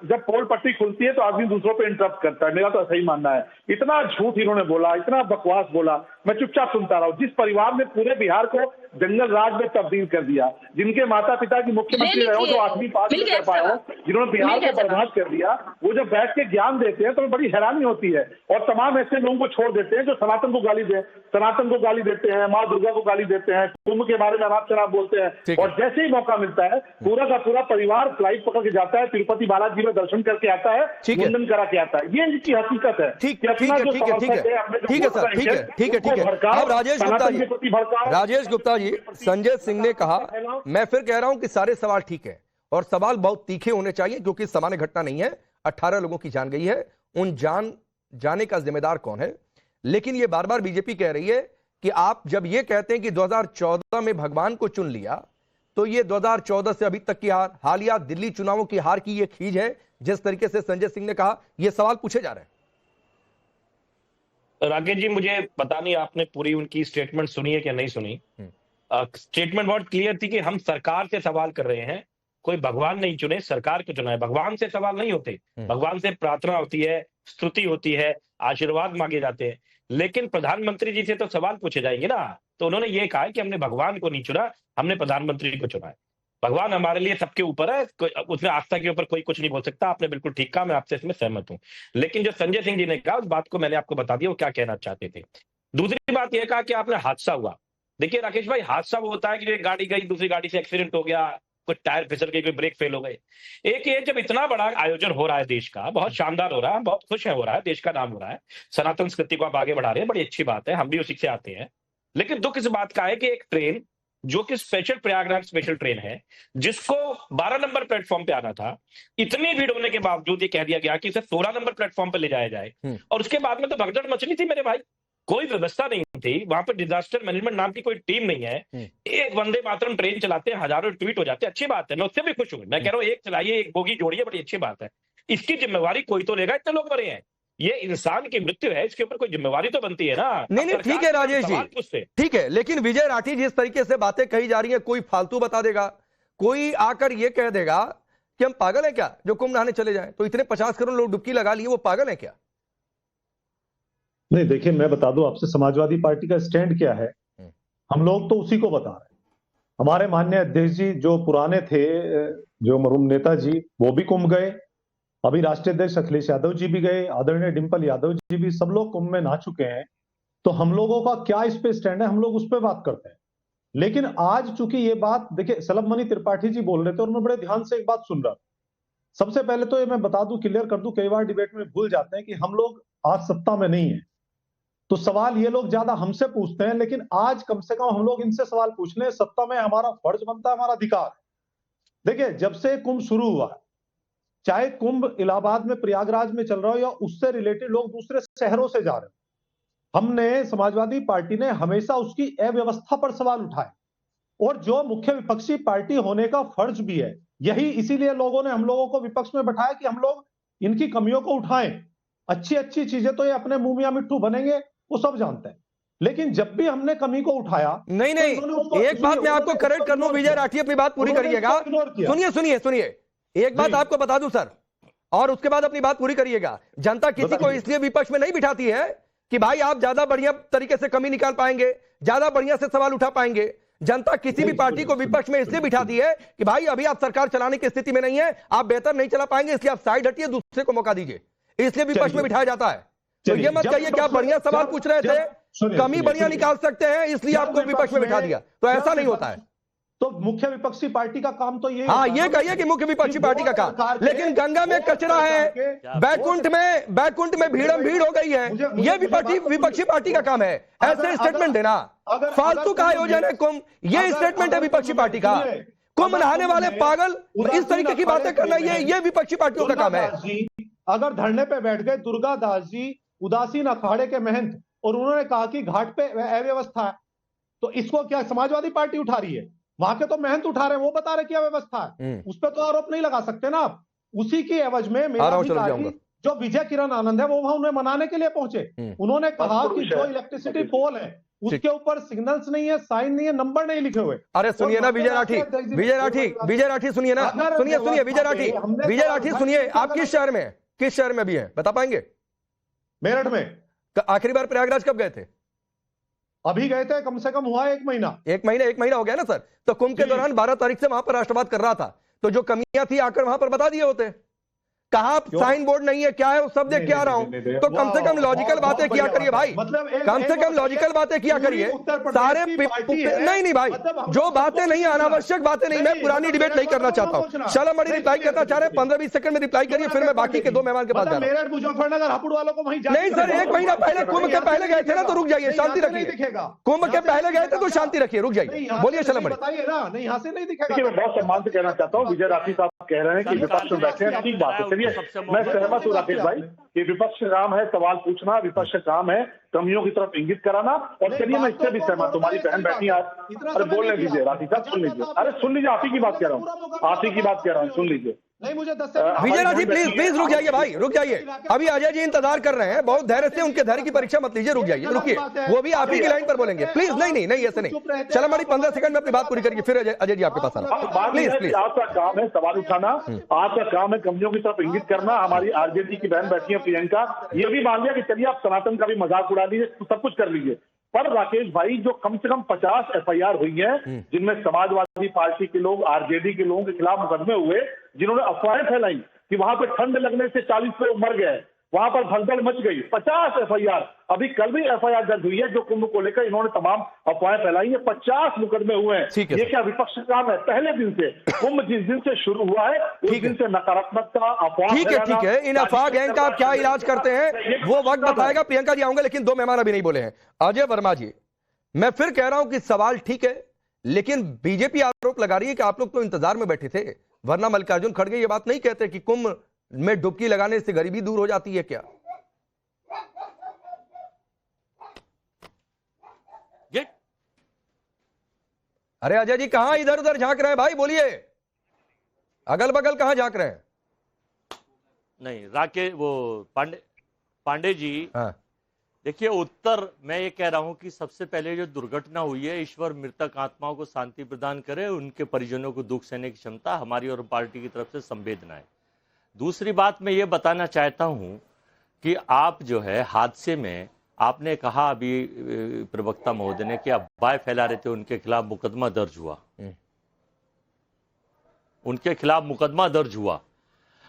जब पोल पट्टी खुलती है तो आदमी दूसरों पे इंटरप्ट करता है, मेरा तो ऐसा ही मानना है। इतना झूठ इन्होंने बोला, इतना बकवास बोला, मैं चुपचाप सुनता रहा हूँ। जिस परिवार ने पूरे बिहार को जंगल राज में तब्दील कर दिया, जिनके माता पिता की मुख्यमंत्री रहे हो, जो 8वीं पास नहीं कर पाए हो, जिन्होंने बिहार को बर्बाद कर दिया, वो जब बैठ के ज्ञान देते हैं तो बड़ी हैरानी होती है। और तमाम ऐसे लोगों को छोड़ देते हैं जो सनातन को गाली देते हैं, माँ दुर्गा को गाली देते हैं, कुंभ के बारे में अनाप शनाप बोलते हैं। और जैसे ही मौका मिलता है, पूरा परिवार फ्लाइट पकड़ के जाता है, तिरुपति बालाजी में दर्शन करके आता है, मुंडन करा के आता है। ये इनकी हकीकत है। ठीक है सर, ठीक है। अब राजेश गुप्ता जी, संजय सिंह ने कहा, मैं फिर कह रहा हूं कि सारे सवाल ठीक है और सवाल बहुत तीखे होने चाहिए, क्योंकि सामान्य घटना नहीं है। 18 लोगों की जान गई है, उन जाने का जिम्मेदार कौन है? लेकिन ये बार बार बीजेपी कह रही है कि आप जब ये कहते हैं कि 2014 में भगवान को चुन लिया, तो ये 2014 से अभी तक की हालिया दिल्ली चुनावों की हार की ये खींच है, जिस तरीके से संजय सिंह ने कहा। ये सवाल पूछे जा रहे हैं। राकेश जी, मुझे पता नहीं आपने पूरी उनकी स्टेटमेंट सुनी है कि नहीं सुनी। स्टेटमेंट बहुत क्लियर थी कि हम सरकार से सवाल कर रहे हैं, कोई भगवान नहीं चुने, सरकार को चुना है। भगवान से सवाल नहीं होते, भगवान से प्रार्थना होती है, स्तुति होती है, आशीर्वाद मांगे जाते हैं। लेकिन प्रधानमंत्री जी से तो सवाल पूछे जाएंगे ना। तो उन्होंने ये कहा कि हमने भगवान को नहीं चुना, हमने प्रधानमंत्री को चुना है। भगवान हमारे लिए सबके ऊपर है, उसमें आस्था के ऊपर कोई कुछ नहीं बोल सकता। आपने बिल्कुल ठीक कहा, मैं आपसे इसमें सहमत हूं। लेकिन जो संजय सिंह जी ने कहा, उस बात को मैंने आपको बता दिया वो क्या कहना चाहते थे। दूसरी बात यह कहा कि आपने हादसा हुआ। देखिए राकेश भाई, हादसा वो होता है कि एक गाड़ी गई, दूसरी गाड़ी से एक्सीडेंट हो गया, कुछ टायर फिसल गई, कोई ब्रेक फेल हो गए। एक ये जब इतना बड़ा आयोजन हो रहा है देश का, बहुत शानदार हो रहा है, बहुत खुश है हो रहा है, देश का नाम हो रहा है, सनातन संस्कृति को आप आगे बढ़ा रहे हैं, बड़ी अच्छी बात है, हम भी उसी से आते हैं। लेकिन दुख इस बात का है कि एक ट्रेन जो कि स्पेशल प्रयागराज स्पेशल ट्रेन है, जिसको 12 नंबर प्लेटफॉर्म पे आना था, इतनी भीड़ होने के बावजूद ये कह दिया गया कि इसे 16 नंबर प्लेटफॉर्म पे ले जाया जाए। और उसके बाद में तो भगदड़ मचनी थी मेरे भाई, कोई व्यवस्था नहीं थी वहां पर, डिजास्टर मैनेजमेंट नाम की कोई टीम नहीं है। एक वंदे मातरम ट्रेन चलाते हैं, हजारों ट्वीट हो जाते हैं, अच्छी बात है, मैं उससे भी खुश हूं। मैं कह रहा हूँ एक चलाइए, एक बोगी जोड़िए, बड़ी अच्छी बात है। इसकी जिम्मेवारी कोई तो लेगा, इतने लोग मरे हैं, ये इंसान की मृत्यु है, इसके ऊपर कोई जिम्मेवारी तो बनती है ना। नहीं ठीक है राजेश जी, ठीक है, लेकिन विजय राठी जिस तरीके से बातें कही जा रही है, कोई फालतू बता देगा, कोई आकर ये कह देगा कि हम पागल हैं क्या जो कुंभ नहाने चले जाएं, तो इतने 50 करोड़ लोग डुबकी लगा लिए, वो पागल है क्या? नहीं देखिए, मैं बता दूं आपसे समाजवादी पार्टी का स्टैंड क्या है। हम लोग तो उसी को बता रहे हैं। हमारे माननीय अध्यक्ष जी जो पुराने थे, जो मरहूम नेताजी, वो भी कुंभ गए, अभी राष्ट्रीय अध्यक्ष अखिलेश यादव जी भी गए, आदरणीय डिंपल यादव जी भी, सब लोग कुंभ में नहा चुके हैं। तो हम लोगों का क्या इस पे स्टैंड है, हम लोग उस पर बात करते हैं। लेकिन आज चूंकि ये बात, देखिए सलभमणि त्रिपाठी जी बोल रहे थे और मैं बड़े ध्यान से एक बात सुन रहा था। सबसे पहले तो ये मैं बता दूं, क्लियर कर दूं, कई बार डिबेट में भूल जाते हैं कि हम लोग आज सत्ता में नहीं है, तो सवाल ये लोग ज्यादा हमसे पूछते हैं, लेकिन आज कम से कम हम लोग इनसे सवाल पूछ लें। सत्ता में हमारा फर्ज बनता है, हमारा अधिकार है। देखिए जब से कुंभ शुरू हुआ, चाहे कुंभ इलाहाबाद में प्रयागराज में चल रहा हो या उससे रिलेटेड लोग दूसरे शहरों से जा रहे हो, हमने समाजवादी पार्टी ने हमेशा उसकी अव्यवस्था पर सवाल उठाए, और जो मुख्य विपक्षी पार्टी होने का फर्ज भी है, यही इसीलिए लोगों ने हम लोगों को विपक्ष में बैठाया कि हम लोग इनकी कमियों को उठाएं। अच्छी अच्छी चीजें तो ये अपने मुंह मियां मिट्ठू बनेंगे, वो सब जानते हैं, लेकिन जब भी हमने कमी को उठाया, नहीं तो एक बात मैं आपको करेक्ट कर लूं, विजय राठी अपनी बात पूरी करिएगा। सुनिए एक बात आपको बता दूं सर, और उसके बाद अपनी बात पूरी करिएगा। जनता किसी को इसलिए विपक्ष में नहीं बिठाती है कि भाई आप ज्यादा बढ़िया तरीके से कमी निकाल पाएंगे, ज्यादा बढ़िया से सवाल उठा पाएंगे। जनता किसी भी पार्टी को विपक्ष में इसलिए बिठाती है कि भाई अभी आप सरकार चलाने की स्थिति में नहीं है, आप बेहतर नहीं चला पाएंगे, इसलिए आप साइड हटिए, दूसरे को मौका दीजिए, इसलिए विपक्ष में बिठाया जाता है। तो ये मत कहिए कि आप बढ़िया सवाल पूछ रहे थे, कमी बढ़िया निकाल सकते हैं, इसलिए आपको विपक्ष में बिठा दिया, तो ऐसा नहीं होता है। तो मुख्य विपक्षी पार्टी का काम तो ये, हाँ ये कहिए कि मुख्य विपक्षी पार्टी का काम, लेकिन गंगा में कचरा है, बैकुंठ में भीड़म भीड़ हो गई है, ये विपक्षी पार्टी का काम है ऐसे स्टेटमेंट देना। फालतू का आयोजन है कुंभ, ये स्टेटमेंट है विपक्षी पार्टी का। कुंभ नहाने वाले पागल इस तरीके की बातें करना, ये विपक्षी पार्टियों का काम है। अगर धरने पे बैठ गए दुर्गा दास जी, उदासीन अखाड़े के महंत, और उन्होंने कहा कि घाट पे अव्यवस्था है, तो इसको क्या समाजवादी पार्टी उठा रही है? वहां के तो महंत उठा रहे हैं, वो बता रहे क्या व्यवस्था है, उस पर तो आरोप नहीं लगा सकते ना आप। उसी की एवज में मेरा अधिकारी जो विजय किरण आनंद है, वो वहां उन्हें मनाने के लिए पहुंचे। उन्होंने कहा कि जो इलेक्ट्रिसिटी पोल है उसके ऊपर सिग्नल्स नहीं है, साइन नहीं है, नंबर नहीं लिखे हुए। अरे सुनिए ना विजय राठी सुनिए ना, सुनिए विजय राठी सुनिए, आप किस शहर में भी है बता पाएंगे? मेरठ में। आखिरी बार प्रयागराज कब गए थे? अभी गए थे, कम से कम हुआ एक महीना हो गया ना सर। तो कुंभ के दौरान 12 तारीख से वहां पर राष्ट्रवाद कर रहा था, तो जो कमियां थी आकर वहां पर बता दिए होते। कहा साइन बोर्ड नहीं है, क्या है वो सब देख के आ रहा हूं, तो कम से कम लॉजिकल बातें किया करिए भाई, कम से कम लॉजिकल बातें किया करिए। सारे नहीं भाई, जो बातें नहीं, अनावश्यक बातें नहीं, मैं पुरानी डिबेट नहीं करना चाहता हूं। शालामणि रिप्लाई करना चाह रहे हैं, 15-20 सेकंड में रिप्लाई करिए, फिर मैं बाकी के 2 मेहमान के पास जा रहा हूं। नहीं सर, 1 महीना पहले कुंभ के पहले गए थे ना, तो रुक जाइए, शांति रखिए। कुंभ के पहले गए थे तो शांति रखिए, रुक जाइए, बोलिए शालामणि। नहीं, यहाँ से नहीं दिखेगा। मैं बहुत सम्मान से कहना चाहता हूँ, विजय राठी साहब कह रहे हैं कि विपक्ष में बैठे हैं, ठीक बात है। मैं सहमत हूँ राकेश भाई, ये विपक्ष का काम है सवाल पूछना, विपक्ष का काम है कमियों की तरफ इंगित कराना। और चलिए मैं इससे भी सहमत, तुम्हारी बहन बैठी आज, अरे बोलने दीजिए राठी साहब, सुन लीजिए, अरे सुन लीजिए, आप ही की बात कह रहा हूँ, आप ही की बात कह रहा हूँ, सुन लीजिए। नहीं मुझे विजय राठी प्लीज रुक जाइए भाई, रुक जाइए। अभी अजय जी इंतजार कर रहे हैं बहुत धैर्य से, उनके धैर्य की परीक्षा मत लीजिए, रुक जाइए, रुकिए, वो भी आप ही की लाइन पर बोलेंगे प्लीज। नहीं ऐसे नहीं, चलो हमारी 15 सेकंड में अपनी बात पूरी करिए, फिर अजय जी आपके पास आना प्लीज। आपका काम है सवाल उठाना, आपका काम है कमियों की तरफ इंगित करना। हमारी आरजेडी की बहन बैठी है प्रियंका, ये भी मान लिया कि चलिए आप सनातन का भी मजाक उड़ा लीजिए, सब कुछ कर लीजिए, पर राकेश भाई जो कम से कम 50 FIR हुई है, जिनमें समाजवादी पार्टी के लोग, आरजेडी के लोगों के खिलाफ मुकदमे हुए, जिन्होंने अफवाहें फैलाई कि वहां पे ठंड लगने से 40 लोग मर गए, वहां पर भगदड़ मच गई, 50 FIR। अभी कल भी FIR दर्ज हुई है जो कुंभ को लेकर इन्होंने तमाम अफवाहें फैलाई है, 50 मुकदमे हुए हैं। ये क्या विपक्ष का काम है? पहले दिन से, कुंभ जिस दिन से शुरू हुआ है उस दिन से नकारात्मकता, अफवाह। ठीक है, इन अफवाह गैंग का आप क्या इलाज करते हैं वो वक्त बताएगा, प्रियंका जी आऊंगा, लेकिन 2 मेहमान अभी नहीं बोले हैं। अजय वर्मा जी, मैं फिर कह रहा हूं कि सवाल ठीक है, लेकिन बीजेपी आरोप लगा रही है कि आप लोग तो इंतजार में बैठे थे, वरना मल्लिकार्जुन खड़गे ये बात नहीं कहते कि कुंभ में डुबकी लगाने से गरीबी दूर हो जाती है क्या? अरे अजय जी कहां इधर उधर झांक रहे हैं भाई, बोलिए, अगल बगल कहां झांक रहे हैं? नहीं राकेश वो पांडे जी, देखिए उत्तर मैं ये कह रहा हूं कि सबसे पहले जो दुर्घटना हुई है, ईश्वर मृतक आत्माओं को शांति प्रदान करे, उनके परिजनों को दुख सहने की क्षमता हमारी और पार्टी की तरफ से संवेदना है। दूसरी बात मैं ये बताना चाहता हूं कि आप जो है हादसे में आपने कहा अभी प्रवक्ता महोदय ने कि अफवाह फैला रहे थे, उनके खिलाफ मुकदमा दर्ज हुआ, उनके खिलाफ मुकदमा दर्ज हुआ,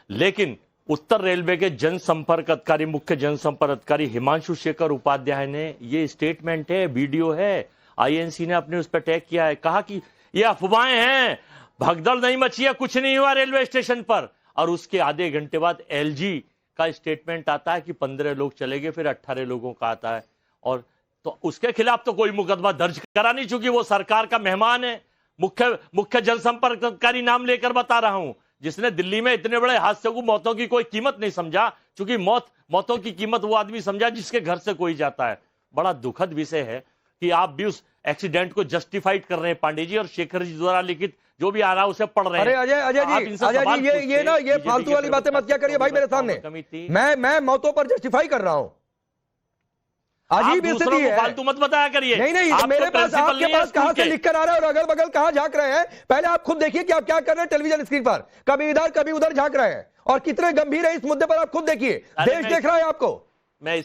लेकिन उत्तर रेलवे के जनसंपर्क अधिकारी, मुख्य जनसंपर्क अधिकारी हिमांशु शेखर उपाध्याय ने, ये स्टेटमेंट है, वीडियो है, आईएनसी ने अपने उस पर टैग किया है, कहा कि ये अफवाहें हैं, भगदड़ नहीं मची है, कुछ नहीं हुआ रेलवे स्टेशन पर। और उसके आधे घंटे बाद एलजी का स्टेटमेंट आता है कि 15 लोग चले गए, फिर 18 लोगों का आता है, और तो उसके खिलाफ तो कोई मुकदमा दर्ज करा नहीं, चूंकि वो सरकार का मेहमान है। मुख्य जनसंपर्क अधिकारी नाम लेकर बता रहा हूं, जिसने दिल्ली में इतने बड़े हादसे को मौतों की कोई कीमत नहीं समझा, क्योंकि मौतों की कीमत वो आदमी समझा जिसके घर से कोई जाता है। बड़ा दुखद विषय है कि आप भी उस एक्सीडेंट को जस्टिफाइड कर रहे हैं पांडे जी, और शेखर जी द्वारा लिखित जो भी आ रहा है उसे पढ़ रहे हैं। अरे अजय जी ये फालतू वाली बातें मत क्या करिए भाई मेरे सामने, मैं मौतों पर जस्टिफाई कर रहा हूं। अजीब स्थिति है, फालतू मत बताया करिए। नहीं मेरे पास, आपके पास कहां से लिख कर आ रहा है और अगल बगल कहां झांक रहे हैं? पहले आप खुद देखिए कि आप क्या कर रहे हैं टेलीविजन स्क्रीन पर, कभी इधर कभी उधर झांक रहे हैं, और कितने गंभीर है इस मुद्दे पर आप खुद देखिए, देश देख रहा है आपको। मैं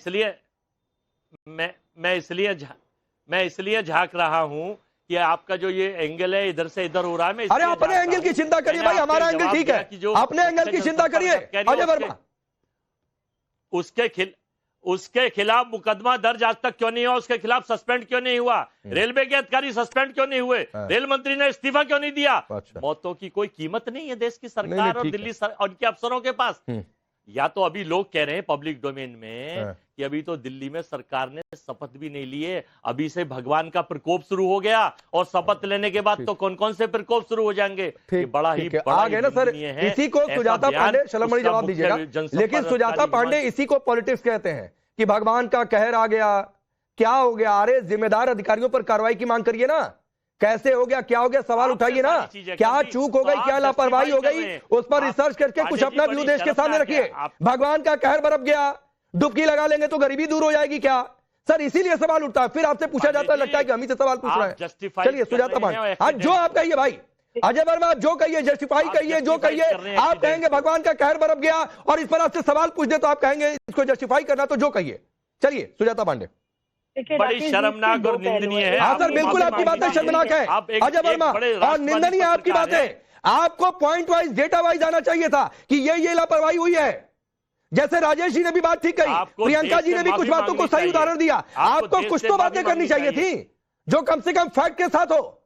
इसलिए झांक रहा हूं कि आपका जो ये एंगल है इधर से इधर हो रहा है। अरे अपने एंगल की चिंता करिए भाई, हमारा एंगल ठीक है, अपने एंगल की चिंता करिए अजय वर्मा। उसके खिलाफ मुकदमा दर्ज आज तक क्यों नहीं हुआ? उसके खिलाफ सस्पेंड क्यों नहीं हुआ? रेलवे के अधिकारी सस्पेंड क्यों नहीं हुए? रेल मंत्री ने इस्तीफा क्यों नहीं दिया? मौतों की कोई कीमत नहीं है देश की सरकार और दिल्ली और उनके अफसरों के पास। या तो अभी लोग कह रहे हैं पब्लिक डोमेन में कि अभी तो दिल्ली में सरकार ने शपथ भी नहीं लिए, अभी से भगवान का प्रकोप शुरू हो गया, और शपथ लेने के बाद तो कौन कौन से प्रकोप शुरू हो जाएंगे। बड़ा ही आ गए ना सर, इसी को सुजाता पांडे, शलमणि जवाब दीजिएगा, लेकिन सुजाता पांडे इसी को पॉलिटिक्स कहते हैं कि भगवान का कहर आ गया, क्या हो गया? अरे जिम्मेदार अधिकारियों पर कार्रवाई की मांग करिए ना, कैसे हो गया, क्या हो गया, सवाल उठाइए ना, क्या चूक हो गई, क्या लापरवाही हो गई, उस पर रिसर्च करके कुछ अपना व्यू देश के सामने रखिए। भगवान का कहर बरप गया, डुबकी लगा लेंगे तो गरीबी दूर हो जाएगी क्या? सर इसीलिए सवाल उठता है, फिर आपसे पूछा जाता है, लगता है कि हम ही से सवाल पूछ रहे हैं। चलिए सुजाता पांडे, आज जो आप कहिए भाई, अजय वर्मा आप जो कहिए, जस्टिफाई कहिए, जो कहिए, आप कहेंगे भगवान का कहर बरप गया, और इस पर आपसे सवाल पूछ दे तो आप कहेंगे इसको जस्टिफाई करना, तो जो कहिए। चलिए सुजाता पांडे। बड़ी शर्मनाक और निंदनीय है। हाँ सर बिल्कुल आपकी बातें शर्मनाक है अजय वर्मा, और निंदनीय आपकी बातें। आपको पॉइंट वाइज डेटा वाइज आना चाहिए था कि ये लापरवाही हुई है। जैसे राजेश जी ने भी बात ठीक कही, प्रियंका जी ने भी कुछ बातों को सही उदाहरण दिया, आपको कुछ तो बातें करनी चाहिए थी जो कम से कम फैक्ट के साथ हो।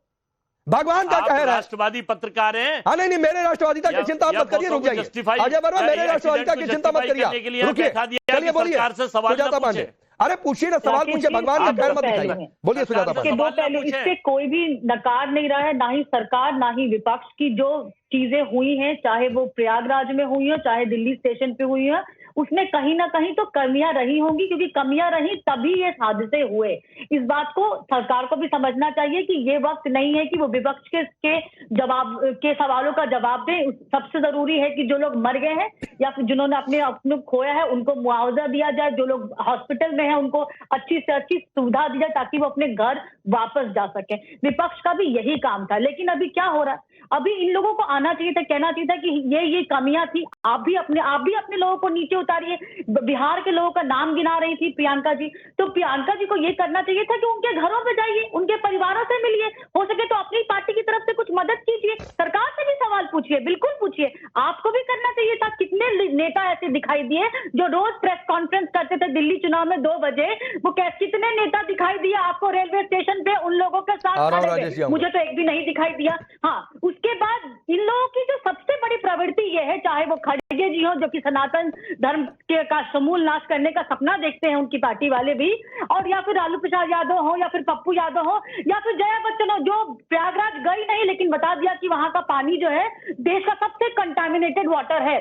भगवान का कहर है। राष्ट्रवादी पत्रकार हैं। हाँ नहीं मेरे राष्ट्रवादिता की चिंता मत करिए, रुक जाइए अजय वर्मा, मेरे राष्ट्रवादिता की चिंता मत करिए, रुकिए, चलिए बोलिए सुजाता पांडे। अरे पूछिए ना, सवाल पूछिए, भगवान का कहर मत दिखाइए, बोलिए सुजाता पांडे। दो पहलू, इससे कोई भी नकार नहीं रहा है, ना ही सरकार ना ही विपक्ष की जो चीजें हुई हैं, चाहे वो प्रयागराज में हुई हो, चाहे दिल्ली स्टेशन पे हुई हो, उसमें कहीं ना कहीं तो कमियां रही होंगी, क्योंकि कमियां रही तभी ये हादसे हुए। इस बात को सरकार को भी समझना चाहिए कि ये वक्त नहीं है कि वो विपक्ष के जवाब के सवालों का जवाब दें। सबसे जरूरी है कि जो लोग मर गए हैं या फिर जिन्होंने अपने खोया है उनको मुआवजा दिया जाए, जो लोग हॉस्पिटल में हैं उनको अच्छी से अच्छी सुविधा दी जाए ताकि वो अपने घर वापस जा सके। विपक्ष का भी यही काम था, लेकिन अभी क्या हो रहा है, अभी इन लोगों को आना चाहिए था, कहना चाहिए था कि ये कमियां थी, आप भी अपने लोगों को नीचे उतारिए। बिहार के लोगों का नाम गिना रही थी प्रियंका जी, तो प्रियंका जी को ये करना चाहिए था कि उनके घरों पे जाइए, उनके परिवारों से मिलिए, हो सके तो अपनी पार्टी की तरफ से कुछ मदद कीजिए, सरकार से भी सवाल पूछिए, बिल्कुल पूछिए। आपको भी करना चाहिए था। कितने नेता ऐसे दिखाई दिए जो रोज प्रेस कॉन्फ्रेंस करते थे दिल्ली चुनाव में 2 बजे, वो कितने नेता दिखाई दिया आपको रेलवे स्टेशन पे उन लोगों के साथ खड़े थे? मुझे तो एक भी नहीं दिखाई दिया। हाँ, उसके बाद इन लोगों की जो सबसे बड़ी प्रवृत्ति ये है, चाहे वो खड़गे खड़गे जी हो जो कि सनातन धर्म के का समूल नाश करने का सपना देखते हैं उनकी पार्टी वाले भी, और या फिर लालू प्रसाद यादव हो या फिर पप्पू यादव हो या फिर जया बच्चन हो जो प्रयागराज गई नहीं लेकिन बता दिया कि वहां का पानी जो है देश का सबसे कंटामिनेटेड वाटर है।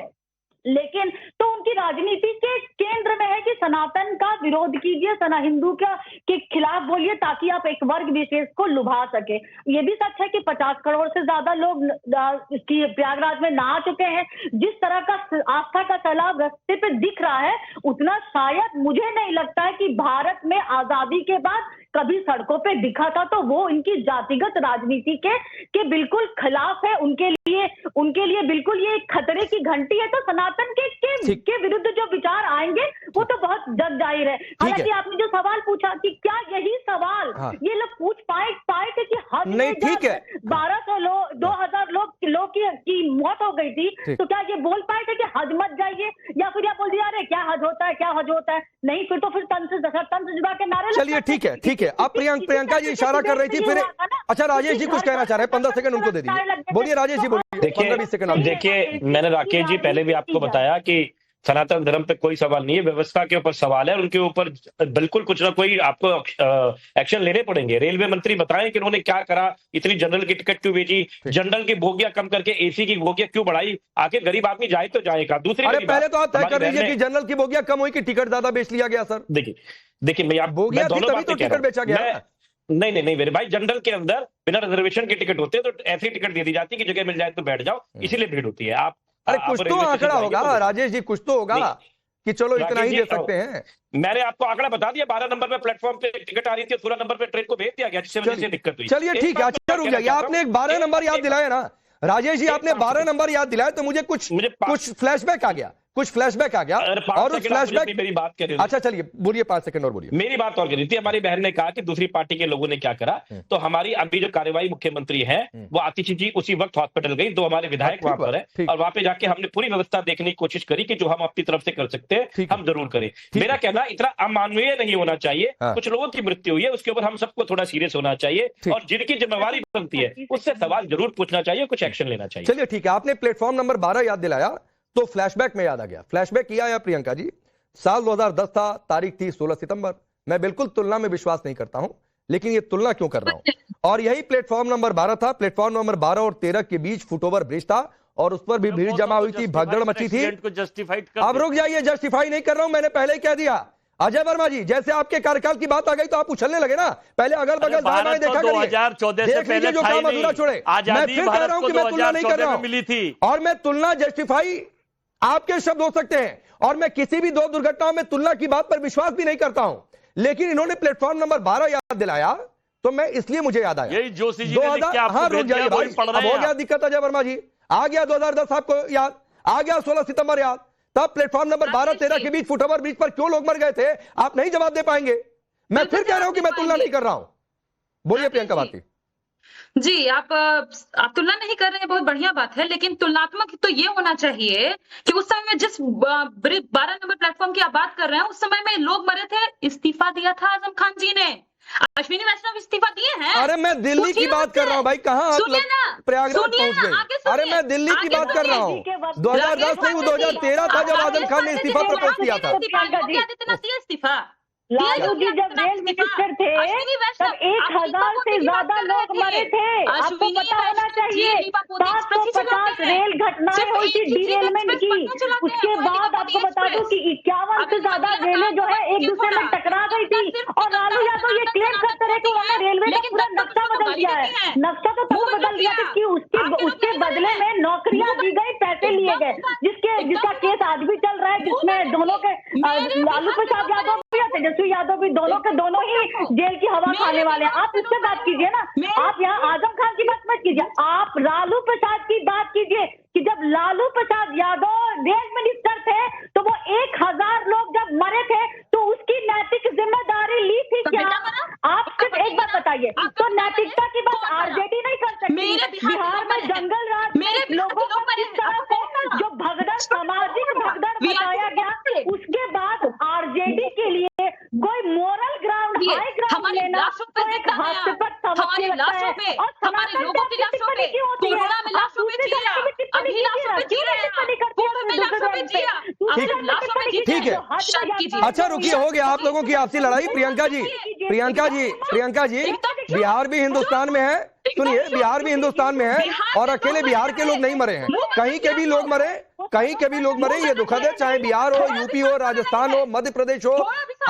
लेकिन तो उनकी राजनीति के केंद्र में है कि सनातन का विरोध कीजिए, सना हिंदू के खिलाफ बोलिए ताकि आप एक वर्ग विशेष को लुभा सके। ये भी सच है कि 50 करोड़ से ज्यादा लोग इसकी प्रयागराज में नहा चुके हैं। जिस तरह का आस्था का सैलाब रास्ते पे दिख रहा है उतना शायद मुझे नहीं लगता है कि भारत में आजादी के बाद कभी सड़कों पे दिखा था। तो वो इनकी जातिगत राजनीति के बिल्कुल खिलाफ है। उनके लिए बिल्कुल ये खतरे की घंटी है। तो सनातन के विरुद्ध जो विचार आएंगे वो तो बहुत जग जाहिर है। हालांकि आपने जो सवाल पूछा कि क्या यही सवाल ये लोग पूछ पाए थे कि हज नहीं, ठीक है, 1200 लोग 2000 लोग की मौत हो गई थी, तो क्या ये बोल पाए थे कि हज मत जाइए, या फिर बोल दिया अरे क्या हज होता है नहीं, फिर तो फिर तन से जुड़ा के नारे। चलिए ठीक है। अब प्रियंका जी इशारा कर रही थी, फिर अच्छा राजेश जी कुछ कहना चाह रहे हैं, 15 सेकंड उनको दे दीजिए। बोलिए राजेश जी, बोलिए। देखिए मैंने राकेश जी पहले भी आपको बताया कि सनातन धर्म पे कोई सवाल नहीं है, व्यवस्था के ऊपर सवाल है और उनके ऊपर बिल्कुल कुछ ना कोई आपको एक्शन लेने पड़ेंगे। रेलवे मंत्री बताएं कि उन्होंने क्या करा, इतनी जनरल की टिकट क्यों बेची, जनरल की बोगियां कम करके एसी की बोगियां क्यों बढ़ाई, आखिर गरीब आदमी जाए तो जाएगा। दूसरी पहले तो आप तय कर लीजिए कि जनरल की बोगियां कम हुई कि टिकट ज्यादा बेच लिया गया। सर देखिए मैं दोनों बातें कह रहा हूं। नहीं मेरे भाई, जनरल के अंदर बिना रिजर्वेशन के टिकट होते हैं तो ऐसी टिकट दे दी जाती है कि जगह मिल जाए तो बैठ जाओ, इसीलिए भीड़ होती है। अरे कुछ तो आंकड़ा होगा राजेश जी, कुछ तो होगा कि चलो इतना ही दे सकते हैं। मैंने आपको आंकड़ा बता दिया, 12 नंबर पे प्लेटफॉर्म पे टिकट आ रही थी, 16 नंबर पे ट्रेन को भेज दिया गया, जिससे वजह से दिक्कत हुई। चलिए ठीक है, अच्छा रुक जाइए, आपने एक 12 नंबर याद दिलाया ना राजेश जी, आपने 12 नंबर याद दिलाया तो मुझे कुछ फ्लैशबैक आ गया और उस फ्लैशबैक मेरी बात कर रही। अच्छा चलिए बोलिए, 5 सेकंड और बोलिए। मेरी बात और कर रही थी, हमारी बहन ने कहा कि दूसरी पार्टी के लोगों ने क्या करा, तो हमारी अभी जो कार्यवाही मुख्यमंत्री है वो आतिशी जी उसी वक्त हॉस्पिटल गई, 2 हमारे विधायक वहां पर है और वहां पे जाके हमने पूरी व्यवस्था देखने की कोशिश करी कि जो हम अपनी तरफ से कर सकते हैं हम जरूर करें। मेरा कहना इतना अमानवीय नहीं होना चाहिए। कुछ लोगों की मृत्यु हुई है, उसके ऊपर हम सबको थोड़ा सीरियस होना चाहिए और जिनकी जिम्मेवारी बनती है उससे सवाल जरूर पूछना चाहिए, कुछ एक्शन लेना चाहिए। चलिए ठीक है, आपने प्लेटफॉर्म नंबर 12 याद दिलाया तो फ्लैशबैक में याद आ गया। फ्लैशबैक किया है प्रियंका जी, साल 2010 था, तारीख थी 16 सितंबर। मैं बिल्कुल तुलना में विश्वास नहीं करता हूं, लेकिन ये तुलना क्यों कर रहा हूं, और यही प्लेटफॉर्म नंबर 12 था। प्लेटफॉर्म नंबर 12 और 13 के बीच फुटओवर ब्रिज था और उस पर भी भीड़ जमा हुई थी, भगदड़ मची थी। अब रुक जाइए, जस्टिफाई नहीं कर रहा हूं, मैंने पहले ही कह दिया। अजय वर्मा जी, जैसे आपके कार्यकाल की बात आ गई तो आप उछलने लगे ना, पहले अगल बगल दाएं देखा करिए, 2014 से पहले जो काम अधूरा छोड़े। मैं फिर कह रहा हूं कि मैं तुलना नहीं कर रहा हूं, और मैं तुलना जस्टिफाई आपके शब्द हो सकते हैं, और मैं किसी भी 2 दुर्घटनाओं में तुलना की बात पर विश्वास भी नहीं करता हूं, लेकिन इन्होंने प्लेटफॉर्म नंबर 12 याद दिलाया तो मैं इसलिए मुझे याद आया। यही जोशी जी ने लिख के आपको हाँ रुक जाइए भाई, अब हो गया दिक्कत अजय वर्मा जी, आ गया 2010 आपको याद, आ गया 16 सितंबर याद। तब प्लेटफॉर्म नंबर 12-13 के बीच फुटओवर ब्रिज पर क्यों लोग मर गए थे, आप नहीं जवाब दे पाएंगे। मैं फिर कह रहा हूं कि मैं तुलना नहीं कर रहा हूं। बोलिए प्रियंका भारती जी। आप तुलना नहीं कर रहे हैं, बहुत बढ़िया बात है, लेकिन तुलनात्मक तो ये होना चाहिए कि उस समय में जिस 12 नंबर प्लेटफॉर्म की आप बात कर रहे हैं उस समय में लोग मरे थे, इस्तीफा दिया था आजम खान जी ने, अश्विनी वैष्णव इस्तीफा दिए हैं। अरे मैं दिल्ली की बात कर रहा हूँ भाई, कहाँ प्रयागराज पहुंच गए। अरे मैं दिल्ली की बात कर रहा हूँ, 2010 नहीं, वो 2013 था जब आजम खान ने इस्तीफा प्रपोज किया था। इस्तीफा लालू जी जब रेल मिनिस्टर थे तब 1000 से ज्यादा लोग मरे थे। आपको पता होना चाहिए 750 रेल घटनाएं हुई थी डीरेलमेंट की। उसके बाद आपको बता दूं कि 51 से ज्यादा रेलें जो है एक दूसरे में टकरा गई थी, और लालू यादव ये क्लेम करते रहे कि उन्होंने रेलवे का पूरा नक्शा बदल दिया है। नक्शा तो तब बदल दिया था कि उसके बदले में नौकरियां दी गई, पैसे लिए गए, जिसका केस आज भी चल रहा है, जिसमें दोनों के लालू प्रसाद यादव तेजस्वी यादव भी दोनों के दोनों ही जेल की हवा खाने वाले हैं। आप उससे बात कीजिए ना, आप यहाँ आजम खान की बात मत कीजिए, आप लालू प्रसाद की बात कीजिए कि जब लालू प्रसाद यादव रेल मिनिस्टर थे तो वो 1000 लोग जब मरे थे तो उसकी नैतिक जिम्मेदारी ली थी क्या? आप सिर्फ एक बात बताइए, तो नैतिकता की बात आरजेडी नहीं कर सकती। बिहार में जंगल राज में लोगों को इस तरह से जो भगदड़, सामाजिक भगदड़ बताया गया, उसके बाद आरजेडी के लिए कोई मोरल ग्राउंड, हाई ग्राउंड लेना तो एक हास्यास्पद समझ लगता है। और हमारे लोगों की लाशों पे, कोरोना में लाशों पे जी रहे हैं, अभी लाशों पे जी रहे हैं, कुंभ में लाशों पे ठीक है। अच्छा रुकिए, हो गया आप लोगों की आपसी लड़ाई। प्रियंका जी, बिहार भी हिंदुस्तान में है, सुनिए, बिहार भी हिंदुस्तान में है और अकेले बिहार के लोग नहीं मरे हैं, कहीं के भी लोग मरे, ये दुखद है। चाहे बिहार हो, यूपी हो, राजस्थान हो, मध्य प्रदेश हो,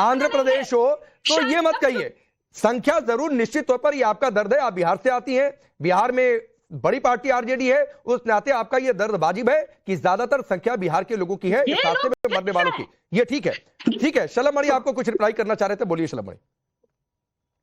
आंध्र प्रदेश हो, तो ये मत कहिए। संख्या जरूर निश्चित तौर पर ये आपका दर्द है, आप बिहार से आती हैं, बिहार में बड़ी पार्टी आरजेडी है, उस नाते आपका ये दर्द वाजिब है कि ज्यादातर संख्या बिहार के लोगों की है इस हादसे में मरने वालों की। ये ठीक है। शलभ मणि आपको कुछ रिप्लाई करना चाह रहे थे, बोलिए शलभ मणि।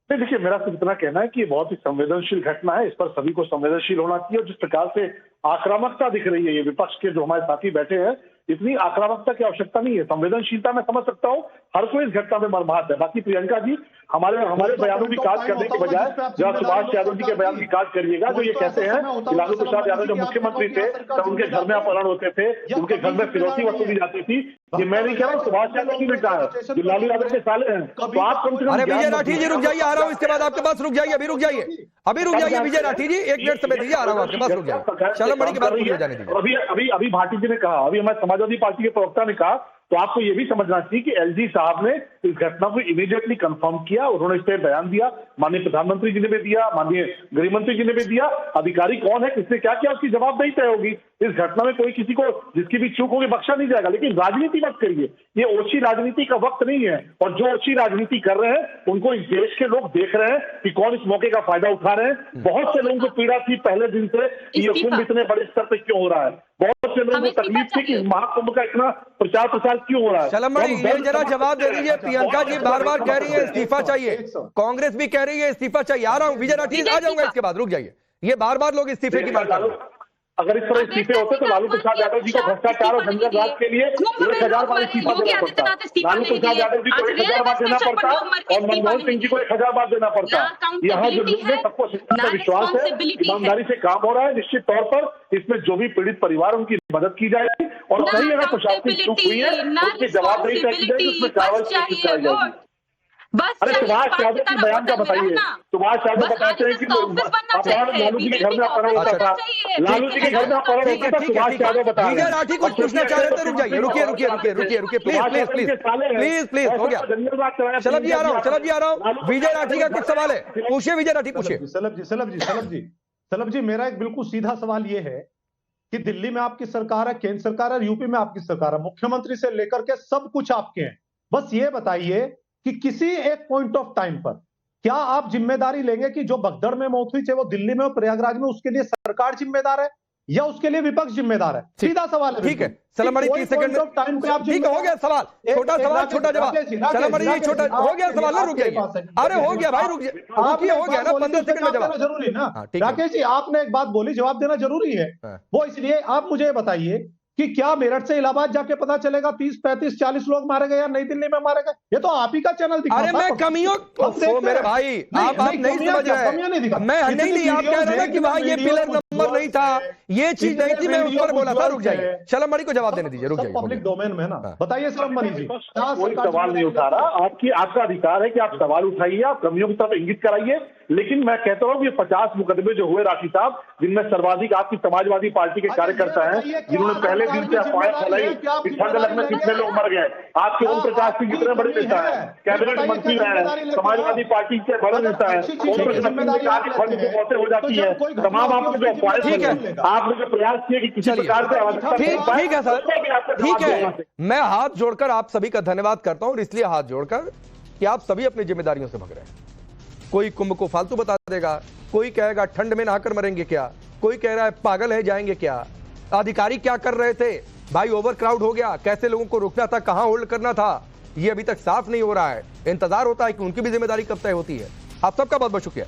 नहीं, देखिए, मेरा सिर्फ इतना कहना है कि ये बहुत ही संवेदनशील घटना है, इस पर सभी को संवेदनशील होना चाहिए। और जिस प्रकार से आक्रामकता दिख रही है, ये विपक्ष के जो हमारे साथी बैठे हैं, इतनी आक्रामकता की आवश्यकता नहीं है। संवेदनशीलता मैं समझ सकता हूँ, हर कोई इस घटना में मर्माहत है। बाकी प्रियंका जी, हमारे बयानों की काट करने के बजाय जरा सुभाष यादव जी के बयान की काट करिएगा, जो ये कहते हैं कि लालू प्रसाद यादव जो मुख्यमंत्री थे तब उनके घर में अपहरण होते थे, उनके घर में फिरौती वसूली जाती थी। ये मैं नहीं कह रहा हूँ, सुभाष यादव जी ने कहा है, जो लालू यादव के साले हैं। तो आप कम से कम अरे विजय राठी जी रुक जाइए, आ रहा हूँ, इसके बाद आपके पास रुक जाइए, अभी रुक जाइए विजय राठी जी, 1 मिनट समय दीजिए, आ रहा हूँ आपके पास, रुक जाइए। शलभ मणि के बाद जाने दीजिए। अभी भाटी जी ने कहा, अभी हमारे समाजवादी पार्टी के प्रवक्ता ने कहा, तो आपको ये भी समझना चाहिए कि एलजी साहब ने इस घटना को इमीडिएटली कंफर्म किया, उन्होंने इस पर बयान दिया, माननीय प्रधानमंत्री जी ने भी दिया, माननीय गृह मंत्री जी ने भी दिया। अधिकारी कौन है, किसने क्या किया, उसकी जवाबदेही तय होगी। इस घटना में कोई किसी को जिसकी भी चूक होगी बख्शा नहीं जाएगा। लेकिन राजनीति मत करिए, ये ओछी राजनीति का वक्त नहीं है। और जो ओछी राजनीति कर रहे हैं उनको इस देश के लोग देख रहे हैं कि कौन इस मौके का फायदा उठा रहे हैं। बहुत से लोगों को पीड़ा थी पहले दिन से कि ये कुंभ इतने बड़े स्तर पर क्यों हो रहा है, बहुत से लोगों को तकलीफ थी कि महाकुंभ का इतना प्रचार क्यों हो रहा है। शलभ मणि, ये जरा जवाब दे दीजिए। प्रियंका जी बार बार कह रही है इस्तीफा चाहिए, कांग्रेस भी कह रही है इस्तीफा चाहिए। आ रहा हूँ विजय राठी, आ जाऊंगा इसके बाद, रुक जाइए। ये बार बार लोग इस्तीफे की मांग कर रहे हैं। अगर इस तरह इस्तीफे होते तो लालू प्रसाद यादव जी को भ्रष्टाचार और जंगल राज के लिए 1000 बार इस्तीफा देना पड़ता, लालू प्रसाद यादव जी को 1000 बार देना पड़ता और मनमोहन सिंह जी को 1000 बार देना पड़ता। यहाँ जो लोग हैं सबको शिक्षा का विश्वास है, ईमानदारी से काम हो रहा है। निश्चित तौर पर इसमें जो भी पीड़ित परिवार उनकी मदद की जाएगी और कहीं अगर प्रशासनिक चूक हुई है उसकी जवाबदेही तय की जाएगी, उसमें कार्रवाई की जाएगी। अरे सुभाष यादव के बयान का बताइए। सुभाष यादव बताते हैं कि लालू जी के घर में अपहरण होता था, लालू जी के घर में अपहरण होता था, सुभाष यादव बता रहे हैं। विजय राठी कुछ पूछना चाह रहे थे, रुक जाइए, रुकिए, प्लीज, हो गया। शलभ जी आ रहा हूँ, विजय राठी का कुछ सवाल है, पूछिए विजय राठी, पूछिए। सलभ जी, मेरा एक बिल्कुल सीधा सवाल ये है कि दिल्ली में आपकी सरकार है, केंद्र सरकार है, यूपी में आपकी सरकार है, मुख्यमंत्री से लेकर के सब कुछ आपके हैं। बस ये बताइए कि किसी एक पॉइंट ऑफ टाइम पर क्या आप जिम्मेदारी लेंगे कि जो भगदड़ में मौत हुई, चाहे वो दिल्ली में हो, प्रयागराज में, उसके लिए सरकार जिम्मेदार है या उसके लिए विपक्ष जिम्मेदार है? सीधा सवाल है। ठीक है, शलभ मणि 30 सेकंड टाइम पे आप, ठीक है, हो गया सवाल, छोटा सवाल छोटा जवाब। शलभ मणि छोटा हो गया सवाल ना, रुक जाइए। अरे हो गया भाई, रुकिए, हो गया ना, 15 सेकंड में जवाब जरूरी ना। राकेश जी, आपने एक बात बोली, जवाब देना जरूरी है। वो इसलिए आप मुझे बताइए कि क्या मेरठ से इलाहाबाद जाके पता चलेगा 30, 35, 40 लोग मारे गए या नई दिल्ली में मारे गए? ये तो आप ही का चैनल दिखाता है। अरे मैं कमियों मेरे भाई, आप नहीं समझ रहे हैं। मैं नहीं, आप कह रहे हैं कि वहां ये पिलर नंबर नहीं था, ये चीज नहीं थी, मैं उस पर बोला था। रुक जाइए, शलभ मणि को जवाब देने दीजिए, रुक जाइए। पब्लिक डोमेन में ना, बताइए शलभ मणि जी। कोई सवाल नहीं उठा रहा, आपका अधिकार है कि आप सवाल उठाइए, आप कमियों की तरफ इंगित कराइए। लेकिन मैं कहता हूँ ये 50 मुकदमे जो हुए राठी साहब, जिनमें सर्वाधिक आपकी समाजवादी पार्टी के कार्यकर्ता हैं, जिन्होंने पहले दिन से अफवाहें फैलाई कि ठंड लगने कितने लोग मर गए। आपके ओम प्रकाश सिंह जितने बड़े नेता है, कैबिनेट मंत्री रहे हैं, समाजवादी पार्टी के बड़े नेता है, ओम प्रकाश सिंह ने कहा कि फंड की मौतें हो जाती है। तमाम आपने जो अफवाहें फैलाई, आपने जो प्रयास किए कि किसी प्रकार से ठीक है सर, ठीक है। मैं हाथ जोड़कर आप सभी का धन्यवाद करता हूं, और इसलिए हाथ जोड़कर कि आप सभी अपनी जिम्मेदारियों से भग रहे हैं। कोई कुंभ को फालतू बता देगा, कोई कहेगा ठंड में नहाकर मरेंगे क्या, कोई कह रहा है पागल है जाएंगे क्या, अधिकारी क्या कर रहे थे भाई, ओवर क्राउड हो गया, कैसे लोगों को रोकना था, कहां होल्ड करना था, ये अभी तक साफ नहीं हो रहा है। इंतजार होता है कि उनकी भी जिम्मेदारी कब तय होती है। आप सबका बहुत बहुत शुक्रिया।